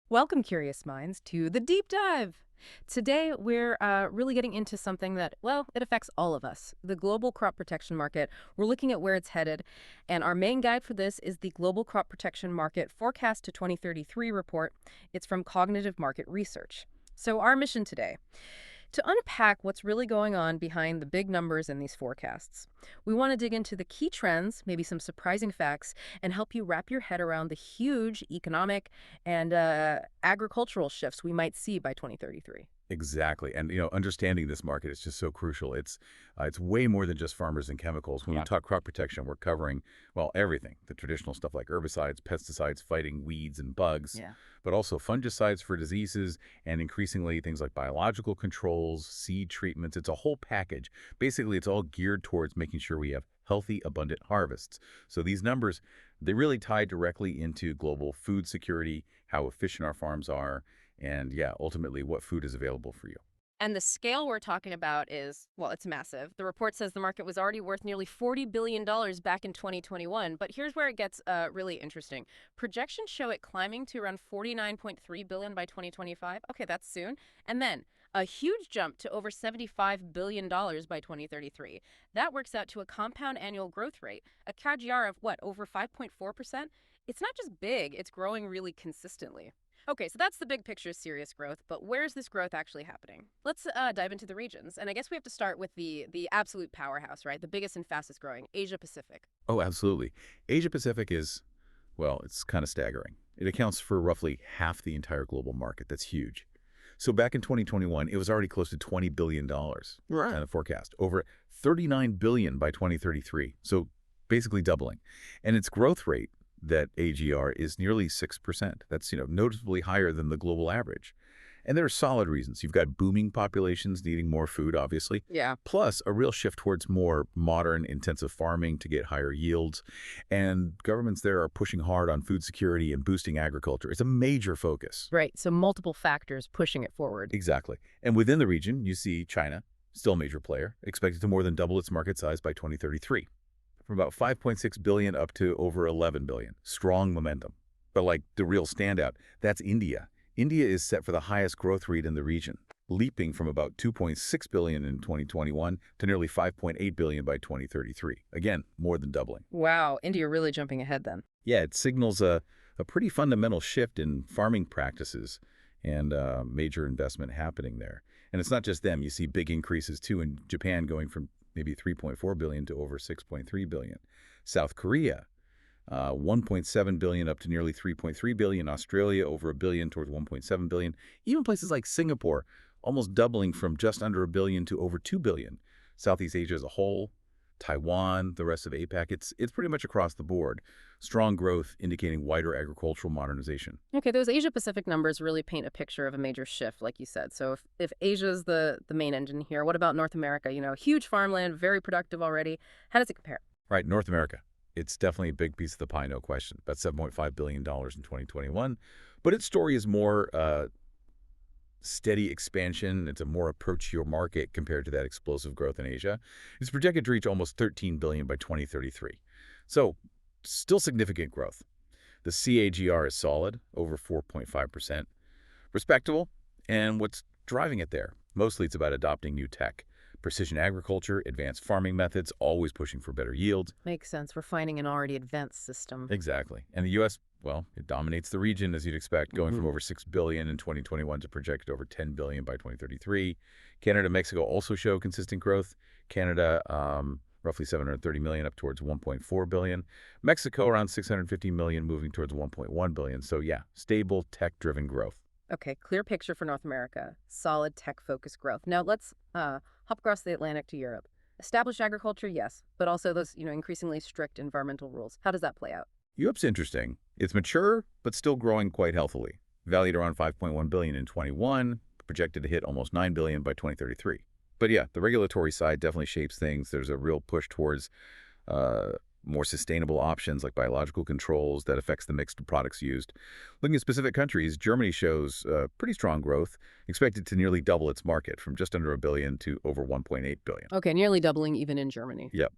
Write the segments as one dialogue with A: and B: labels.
A: Welcome, curious minds, to the deep dive. Today, we're really getting into something that, well, it affects all of us, the global crop protection market. We're looking at where it's headed, and our main guide for this is the Global Crop Protection Market Forecast to 2033 report. It's from Cognitive Market Research. So, our mission today to unpack what's really going on behind the big numbers in these forecasts. We want to dig into the key trends, maybe some surprising facts, and help you wrap your head around the huge economic and agricultural shifts we might see by 2033.
B: Exactly. And, understanding this market is just so crucial. It's way more than just farmers and chemicals. When we
A: Yeah.
B: talk crop protection, we're covering, well, everything. The traditional stuff like herbicides, pesticides, fighting weeds and bugs,
A: Yeah.
B: but also fungicides for diseases, and increasingly things like biological controls, seed treatments. It's a whole package. Basically, it's all geared towards making sure we have healthy, abundant harvests. So these numbers, they really tie directly into global food security, how efficient our farms are, and yeah, ultimately what food is available for you.
A: And the scale we're talking about is, well, it's massive. The report says the market was already worth nearly $40 billion back in 2021. But here's where it gets really interesting. Projections show it climbing to around 49.3 billion by 2025. Okay, that's soon. And then a huge jump to over $75 billion by 2033. That works out to a compound annual growth rate, a CAGR of what, over 5.4%? It's not just big, it's growing really consistently. Okay, so that's the big picture serious growth, but where's this growth actually happening? Let's dive into the regions. And I guess we have to start with the absolute powerhouse, right? The biggest and fastest growing, Asia Pacific.
B: Oh, absolutely. Asia Pacific is, well, it's kind of staggering. It accounts for roughly half the entire global market. That's huge. So back in 2021, it was already close to $20 billion,
A: Right.
B: kind of forecast, over 39 billion by 2033. So basically doubling. And its growth rate, that AGR, is nearly 6%. That's, noticeably higher than the global average. And there are solid reasons. You've got booming populations needing more food, obviously,
A: Yeah.
B: plus a real shift towards more modern, intensive farming to get higher yields. And governments there are pushing hard on food security and boosting agriculture. It's a major focus.
A: Right. So multiple factors pushing it forward.
B: Exactly. And within the region, you see China, still a major player, expected to more than double its market size by 2033, from about 5.6 billion up to over 11 billion. Strong momentum. But like the real standout, that's India. India is set for the highest growth rate in the region, leaping from about 2.6 billion in 2021 to nearly 5.8 billion by 2033. Again, more than doubling.
A: Wow, India really jumping ahead then.
B: Yeah, it signals a pretty fundamental shift in farming practices and major investment happening there. And it's not just them. You see big increases, too, in Japan going from maybe 3.4 billion to over 6.3 billion. South Korea, 1.7 billion up to nearly 3.3 billion. Australia, over a billion towards 1.7 billion. Even places like Singapore, almost doubling from just under a billion to over 2 billion. Southeast Asia as a whole, Taiwan, the rest of APAC, it's pretty much across the board. Strong growth indicating wider agricultural modernization.
A: Okay, those Asia Pacific numbers really paint a picture of a major shift, like you said. So if Asia's the main engine here, what about North America? Huge farmland, very productive already. How does it compare?
B: Right, North America. It's definitely a big piece of the pie, no question. About $7.5 billion in 2021. But its story is more steady expansion. It's a more approach-your market compared to that explosive growth in Asia. It's projected to reach almost 13 billion by 2033. So, still significant growth. The CAGR is solid, over 4.5%. Respectable. And what's driving it there? Mostly it's about adopting new tech. Precision agriculture, advanced farming methods, always pushing for better yields.
A: Makes sense. We're finding an already advanced system.
B: Exactly. And the U.S., well, it dominates the region, as you'd expect, going from over 6 billion in 2021 to projected over 10 billion by 2033. Canada and Mexico also show consistent growth. Canada, roughly 730 million up towards 1.4 billion. Mexico, around 650 million, moving towards 1.1 billion. So yeah, stable, tech-driven growth.
A: Okay, clear picture for North America. Solid tech-focused growth. Now let's hop across the Atlantic to Europe. Established agriculture, yes, but also those, increasingly strict environmental rules. How does that play out?
B: Europe's interesting. It's mature, but still growing quite healthily. Valued around 5.1 billion in 21, projected to hit almost 9 billion by 2033. But yeah, the regulatory side definitely shapes things. There's a real push towards more sustainable options like biological controls that affects the mixed products used. Looking at specific countries, Germany shows pretty strong growth, expected to nearly double its market from just under a billion to over 1.8 billion.
A: Okay, nearly doubling even in Germany.
B: Yep.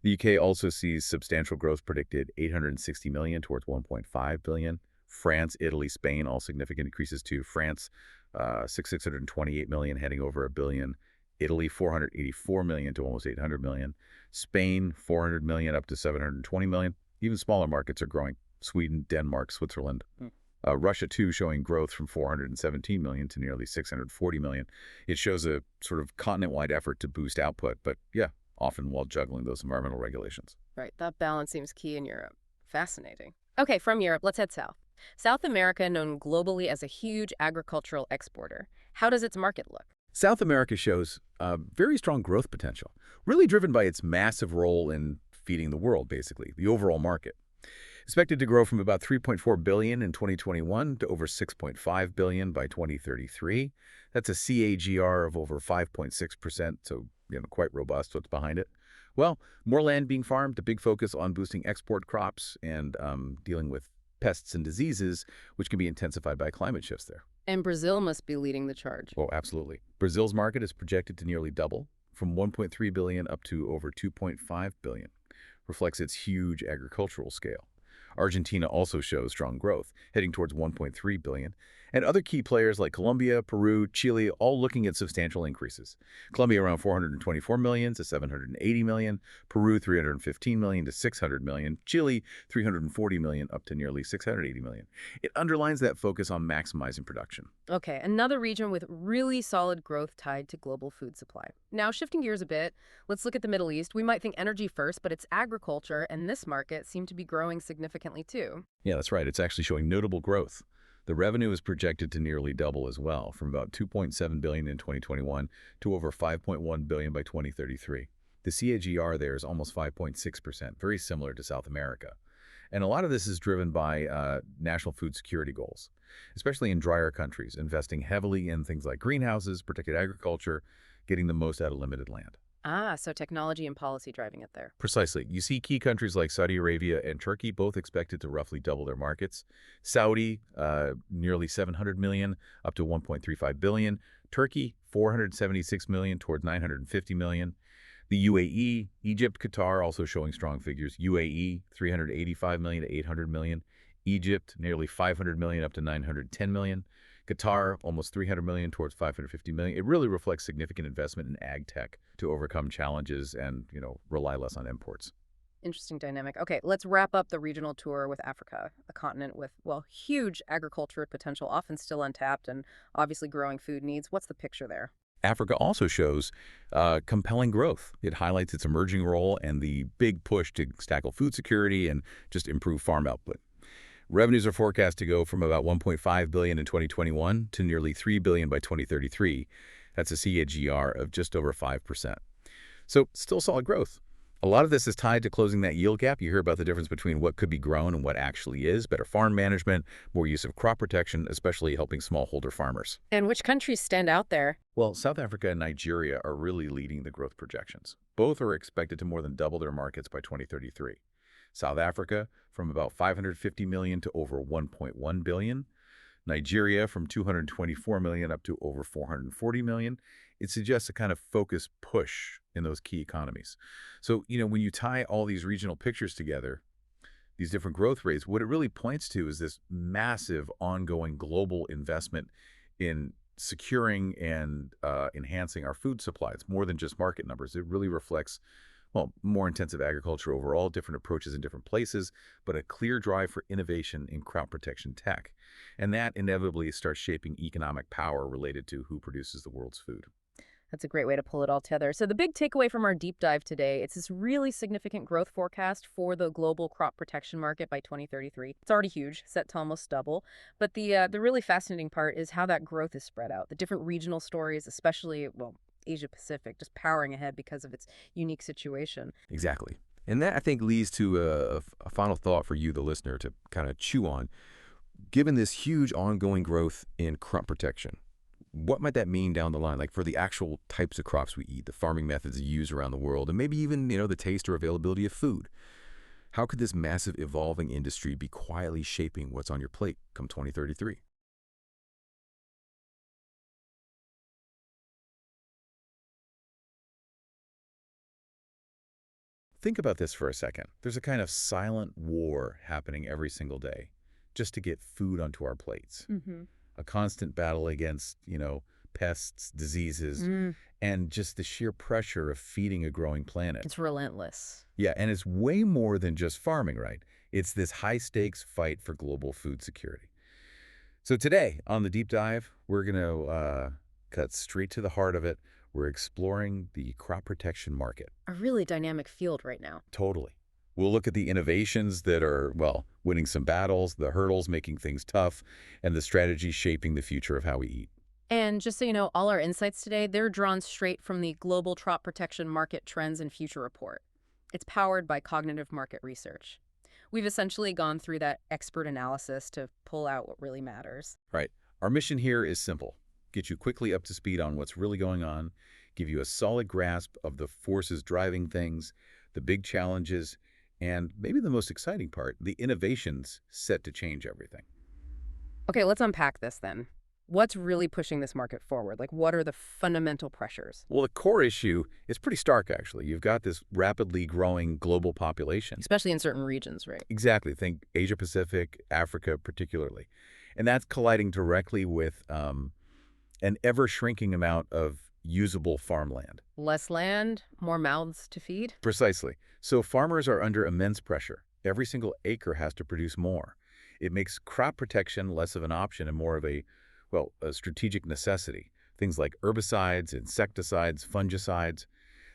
B: The UK also sees substantial growth predicted, 860 million towards 1.5 billion. France, Italy, Spain, all significant increases too. France, 628 million, heading over a billion. Italy, 484 million to almost 800 million. Spain, 400 million up to 720 million. Even smaller markets are growing. Sweden, Denmark, Switzerland. Russia, too, showing growth from 417 million to nearly 640 million. It shows a sort of continent-wide effort to boost output, but yeah, often while juggling those environmental regulations.
A: Right, that balance seems key in Europe. Fascinating. Okay, from Europe, let's head south. South America, known globally as a huge agricultural exporter. How does its market look?
B: South America shows very strong growth potential, really driven by its massive role in feeding the world, basically, the overall market. Expected to grow from about 3.4 billion in 2021 to over 6.5 billion by 2033. That's a CAGR of over 5.6%, so quite robust. What's behind it? Well, more land being farmed, a big focus on boosting export crops and dealing with pests and diseases, which can be intensified by climate shifts there.
A: And Brazil must be leading the charge.
B: Oh, absolutely. Brazil's market is projected to nearly double, from 1.3 billion up to over 2.5 billion. Reflects its huge agricultural scale. Argentina also shows strong growth, heading towards 1.3 billion, and other key players like Colombia, Peru, Chile, all looking at substantial increases. Colombia around 424 million to 780 million, Peru 315 million to 600 million, Chile 340 million up to nearly 680 million. It underlines that focus on maximizing production.
A: Okay, another region with really solid growth tied to global food supply. Now, shifting gears a bit, let's look at the Middle East. We might think energy first, but it's agriculture and this market seem to be growing significantly too.
B: Yeah, that's right. It's actually showing notable growth. The revenue is projected to nearly double as well, from about 2.7 billion in 2021 to over 5.1 billion by 2033. The CAGR there is almost 5.6%, very similar to South America. And a lot of this is driven by national food security goals, especially in drier countries, investing heavily in things like greenhouses, protected agriculture, getting the most out of limited land.
A: Ah, so technology and policy driving it there.
B: Precisely. You see key countries like Saudi Arabia and Turkey both expected to roughly double their markets. Saudi, nearly 700 million, up to 1.35 billion. Turkey, 476 million towards 950 million. The UAE, Egypt, Qatar also showing strong figures. UAE, 385 million to 800 million. Egypt, nearly 500 million up to 910 million. Qatar, almost 300 million towards 550 million. It really reflects significant investment in ag tech to overcome challenges and, rely less on imports.
A: Interesting dynamic. Okay, let's wrap up the regional tour with Africa, a continent with, well, huge agriculture potential, often still untapped, and obviously growing food needs. What's the picture there?
B: Africa also shows compelling growth. It highlights its emerging role and the big push to tackle food security and just improve farm output. Revenues are forecast to go from about 1.5 billion in 2021 to nearly 3 billion by 2033. That's a CAGR of just over 5%. So still solid growth. A lot of this is tied to closing that yield gap. You hear about the difference between what could be grown and what actually is, better farm management, more use of crop protection, especially helping smallholder farmers.
A: And which countries stand out there?
B: Well, South Africa and Nigeria are really leading the growth projections. Both are expected to more than double their markets by 2033. South Africa from about 550 million to over 1.1 billion. Nigeria from 224 million up to over 440 million. It suggests a kind of focused push in those key economies. So, when you tie all these regional pictures together, these different growth rates, what it really points to is this massive ongoing global investment in securing and enhancing our food supply. It's more than just market numbers. It really reflects, well, more intensive agriculture overall, different approaches in different places, but a clear drive for innovation in crop protection tech. And that inevitably starts shaping economic power related to who produces the world's food.
A: That's a great way to pull it all together. So the big takeaway from our deep dive today, it's this really significant growth forecast for the global crop protection market by 2033. It's already huge, set to almost double. But the really fascinating part is how that growth is spread out. The different regional stories, especially, well, Asia Pacific, just powering ahead because of its unique situation.
C: Exactly. And that, I think, leads to a final thought for you, the listener, to kind of chew on. Given this huge ongoing growth in crop protection, what might that mean down the line, like for the actual types of crops we eat, the farming methods used around the world, and maybe even, the taste or availability of food? How could this massive evolving industry be quietly shaping what's on your plate come 2033?
B: Think about this for a second. There's a kind of silent war happening every single day. just to get food onto our plates.
A: Mm-hmm.
B: A constant battle against, pests, diseases, and just the sheer pressure of feeding a growing planet.
A: It's relentless.
B: Yeah, and it's way more than just farming, right? It's this high-stakes fight for global food security. So today, on the Deep Dive, we're going to cut straight to the heart of it. We're exploring the crop protection market.
A: A really dynamic field right now.
B: Totally. We'll look at the innovations that are, well, winning some battles, the hurdles making things tough, and the strategies shaping the future of how we eat.
A: And just so you know, all our insights today, they're drawn straight from the Global Crop Protection Market Trends and Future Report. It's powered by cognitive market research. We've essentially gone through that expert analysis to pull out what really matters.
B: Right. Our mission here is simple. Get you quickly up to speed on what's really going on, give you a solid grasp of the forces driving things, the big challenges, and maybe the most exciting part, the innovations set to change everything.
A: Okay, let's unpack this then. What's really pushing this market forward? Like, what are the fundamental pressures?
B: Well, the core issue is pretty stark, actually. You've got this rapidly growing global population.
A: Especially in certain regions, right?
B: Exactly. Think Asia-Pacific, Africa particularly. And that's colliding directly with an ever-shrinking amount of usable farmland.
A: Less land, more mouths to feed?
B: Precisely. So farmers are under immense pressure. Every single acre has to produce more. It makes crop protection less of an option and more of a strategic necessity. Things like herbicides, insecticides, fungicides,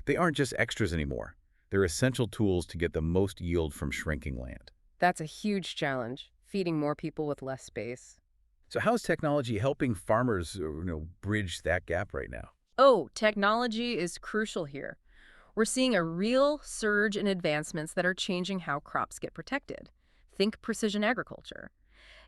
B: they aren't just extras anymore. They're essential tools to get the most yield from shrinking land.
A: That's a huge challenge, feeding more people with less space.
B: So how is technology helping farmers, bridge that gap right now?
A: Oh, technology is crucial here. We're seeing a real surge in advancements that are changing how crops get protected. Think precision agriculture.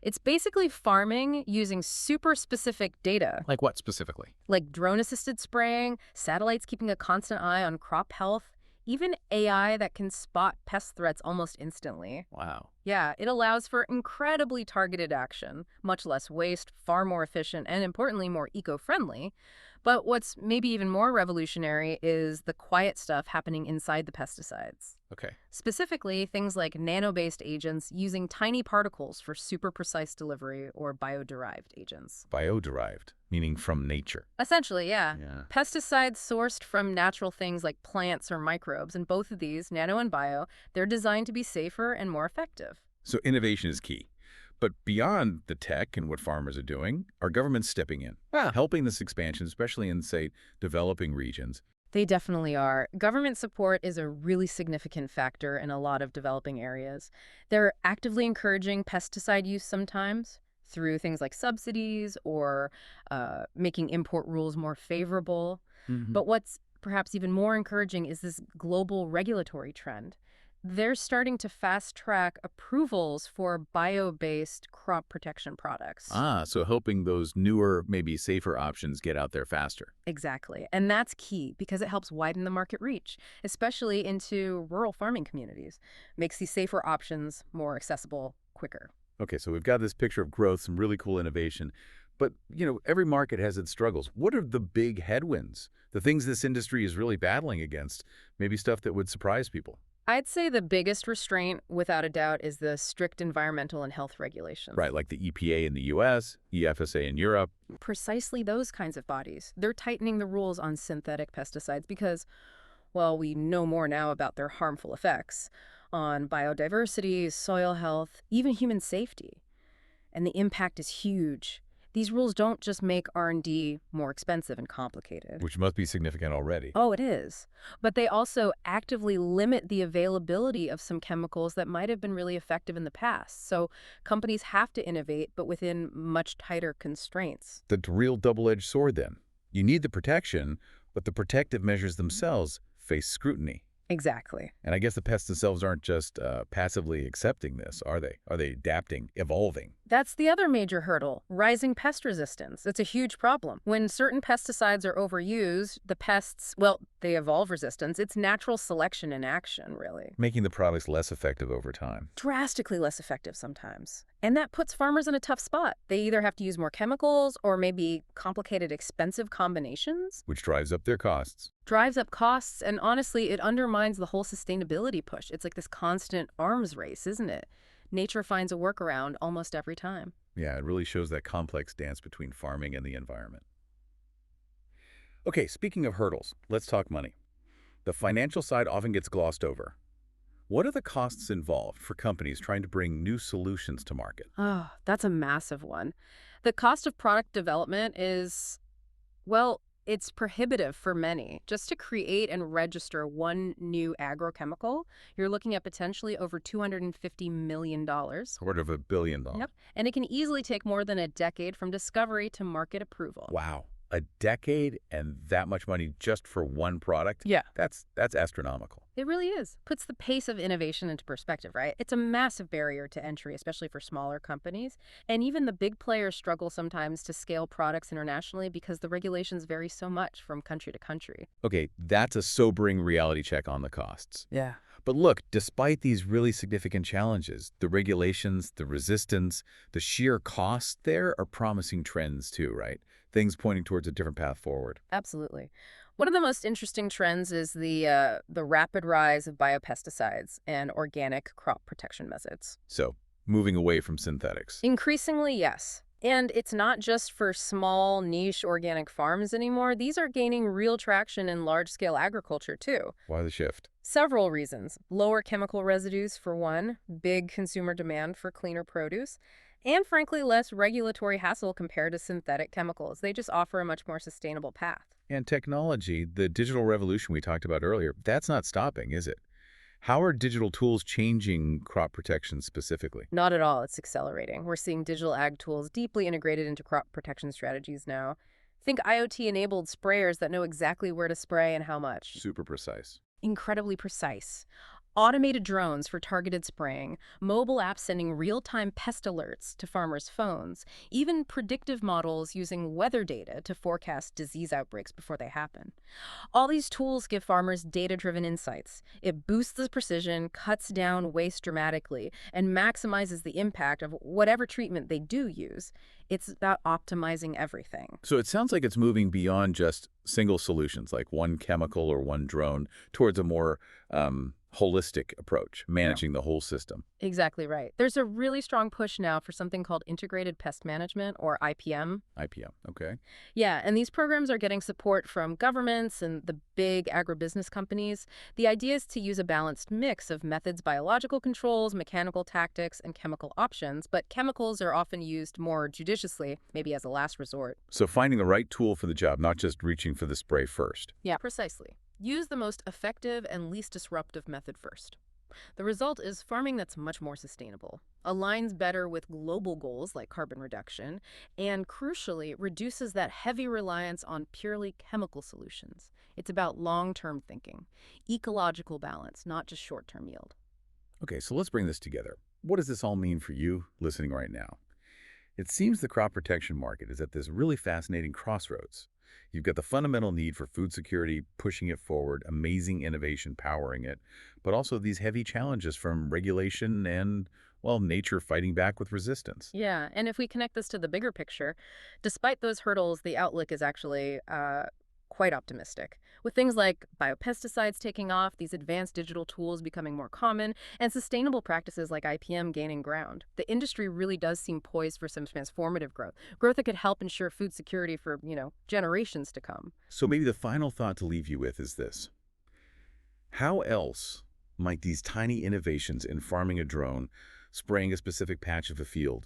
A: It's basically farming using super specific data.
C: Like what specifically?
A: Like drone-assisted spraying, satellites keeping a constant eye on crop health, even AI that can spot pest threats almost instantly.
C: Wow.
A: Yeah, it allows for incredibly targeted action, much less waste, far more efficient, and importantly, more eco-friendly. But what's maybe even more revolutionary is the quiet stuff happening inside the pesticides.
C: Okay.
A: Specifically, things like nano-based agents using tiny particles for super precise delivery or bio-derived agents.
B: Bio-derived, meaning from nature.
A: Essentially, yeah.
B: Yeah.
A: Pesticides sourced from natural things like plants or microbes, and both of these, nano and bio, they're designed to be safer and more effective.
B: So innovation is key. But beyond the tech and what farmers are doing, our government's stepping in, helping this expansion, especially in, say, developing regions.
A: They definitely are. Government support is a really significant factor in a lot of developing areas. They're actively encouraging pesticide use sometimes through things like subsidies or making import rules more favorable. But what's perhaps even more encouraging is this global regulatory trend. They're starting to fast-track approvals for bio-based crop protection products.
B: So helping those newer, maybe safer options get out there faster.
A: Exactly. And that's key because it helps widen the market reach, especially into rural farming communities. Makes these safer options more accessible quicker.
B: Okay, so we've got this picture of growth, some really cool innovation. But, every market has its struggles. What are the big headwinds? The things this industry is really battling against? Maybe stuff that would surprise people.
A: I'd say the biggest restraint, without a doubt, is the strict environmental and health regulations.
B: Right, like the EPA in the U.S., EFSA in Europe.
A: Precisely those kinds of bodies. They're tightening the rules on synthetic pesticides because, well, we know more now about their harmful effects on biodiversity, soil health, even human safety. And the impact is huge. These rules don't just make R&D more expensive and complicated.
B: Which must be significant already.
A: Oh, it is. But they also actively limit the availability of some chemicals that might have been really effective in the past. So companies have to innovate, but within much tighter constraints.
B: The real double-edged sword, then. You need the protection, but the protective measures themselves face scrutiny.
A: Exactly.
B: And I guess the pests themselves aren't just passively accepting this, are they? Are they adapting, evolving?
A: That's the other major hurdle, rising pest resistance. It's a huge problem. When certain pesticides are overused, the pests, well, they evolve resistance. It's natural selection in action, really.
B: Making the products less effective over time.
A: Drastically less effective sometimes. And that puts farmers in a tough spot. They either have to use more chemicals or maybe complicated, expensive combinations.
B: Which drives up their costs.
A: Drives up costs, and honestly, it undermines the whole sustainability push. It's like this constant arms race, isn't it? Nature finds a workaround almost every time.
B: Yeah, it really shows that complex dance between farming and the environment. Okay, speaking of hurdles, let's talk money. The financial side often gets glossed over. What are the costs involved for companies trying to bring new solutions to market?
A: Oh, that's a massive one. The cost of product development is, well, it's prohibitive for many. Just to create and register one new agrochemical, you're looking at potentially over $250 million.
B: Sort of $1 billion.
A: Yep. And it can easily take more than a decade from discovery to market approval.
B: Wow. A decade and that much money just for one product?
A: Yeah.
B: That's astronomical.
A: It really is. Puts the pace of innovation into perspective, right? It's a massive barrier to entry, especially for smaller companies. And even the big players struggle sometimes to scale products internationally because the regulations vary so much from country to country.
B: Okay, that's a sobering reality check on the costs.
A: Yeah.
B: But look, despite these really significant challenges, the regulations, the resistance, the sheer cost there are promising trends too, right? Things pointing towards a different path forward.
A: Absolutely. One of the most interesting trends is the rapid rise of biopesticides and organic crop protection methods.
B: So, moving away from synthetics.
A: Increasingly, yes. And it's not just for small, niche organic farms anymore. These are gaining real traction in large-scale agriculture, too.
B: Why the shift?
A: Several reasons. Lower chemical residues, for one, big consumer demand for cleaner produce, and frankly, less regulatory hassle compared to synthetic chemicals. They just offer a much more sustainable path.
B: And technology, the digital revolution we talked about earlier, that's not stopping, is it? How are digital tools changing crop protection specifically?
A: Not at all. It's accelerating. We're seeing digital ag tools deeply integrated into crop protection strategies now. Think IoT-enabled sprayers that know exactly where to spray and how much.
B: Super precise.
A: Incredibly precise. Automated drones for targeted spraying, mobile apps sending real-time pest alerts to farmers' phones, even predictive models using weather data to forecast disease outbreaks before they happen. All these tools give farmers data-driven insights. It boosts the precision, cuts down waste dramatically, and maximizes the impact of whatever treatment they do use. It's about optimizing everything.
B: So it sounds like it's moving beyond just single solutions, like one chemical or one drone, towards a more holistic approach, managing the whole system.
A: Exactly right. There's a really strong push now for something called Integrated Pest Management, or IPM.
B: IPM, okay.
A: Yeah, and these programs are getting support from governments and the big agribusiness companies. The idea is to use a balanced mix of methods, biological controls, mechanical tactics, and chemical options, but chemicals are often used more judiciously, maybe as a last resort.
B: So finding the right tool for the job, not just reaching for the spray first.
A: Yeah, precisely. Use the most effective and least disruptive method first. The result is farming that's much more sustainable, aligns better with global goals like carbon reduction, and crucially, reduces that heavy reliance on purely chemical solutions. It's about long-term thinking, ecological balance, not just short-term yield.
B: Okay, so let's bring this together. What does this all mean for you listening right now? It seems the crop protection market is at this really fascinating crossroads. You've got the fundamental need for food security, pushing it forward, amazing innovation powering it, but also these heavy challenges from regulation and, well, nature fighting back with resistance.
A: Yeah, and if we connect this to the bigger picture, despite those hurdles, the outlook is actually quite optimistic. With things like biopesticides taking off, these advanced digital tools becoming more common, and sustainable practices like IPM gaining ground, the industry really does seem poised for some transformative growth that could help ensure food security for, generations to come.
B: So maybe the final thought to leave you with is this. How else might these tiny innovations in farming a drone, spraying a specific patch of a field,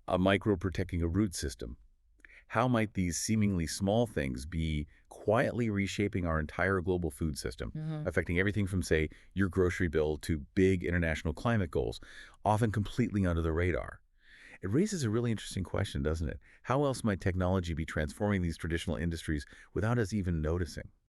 B: a micro protecting a root system, how might these seemingly small things be quietly reshaping our entire global food system, affecting everything from, say, your grocery bill to big international climate goals, often completely under the radar? It raises a really interesting question, doesn't it? How else might technology be transforming these traditional industries without us even noticing?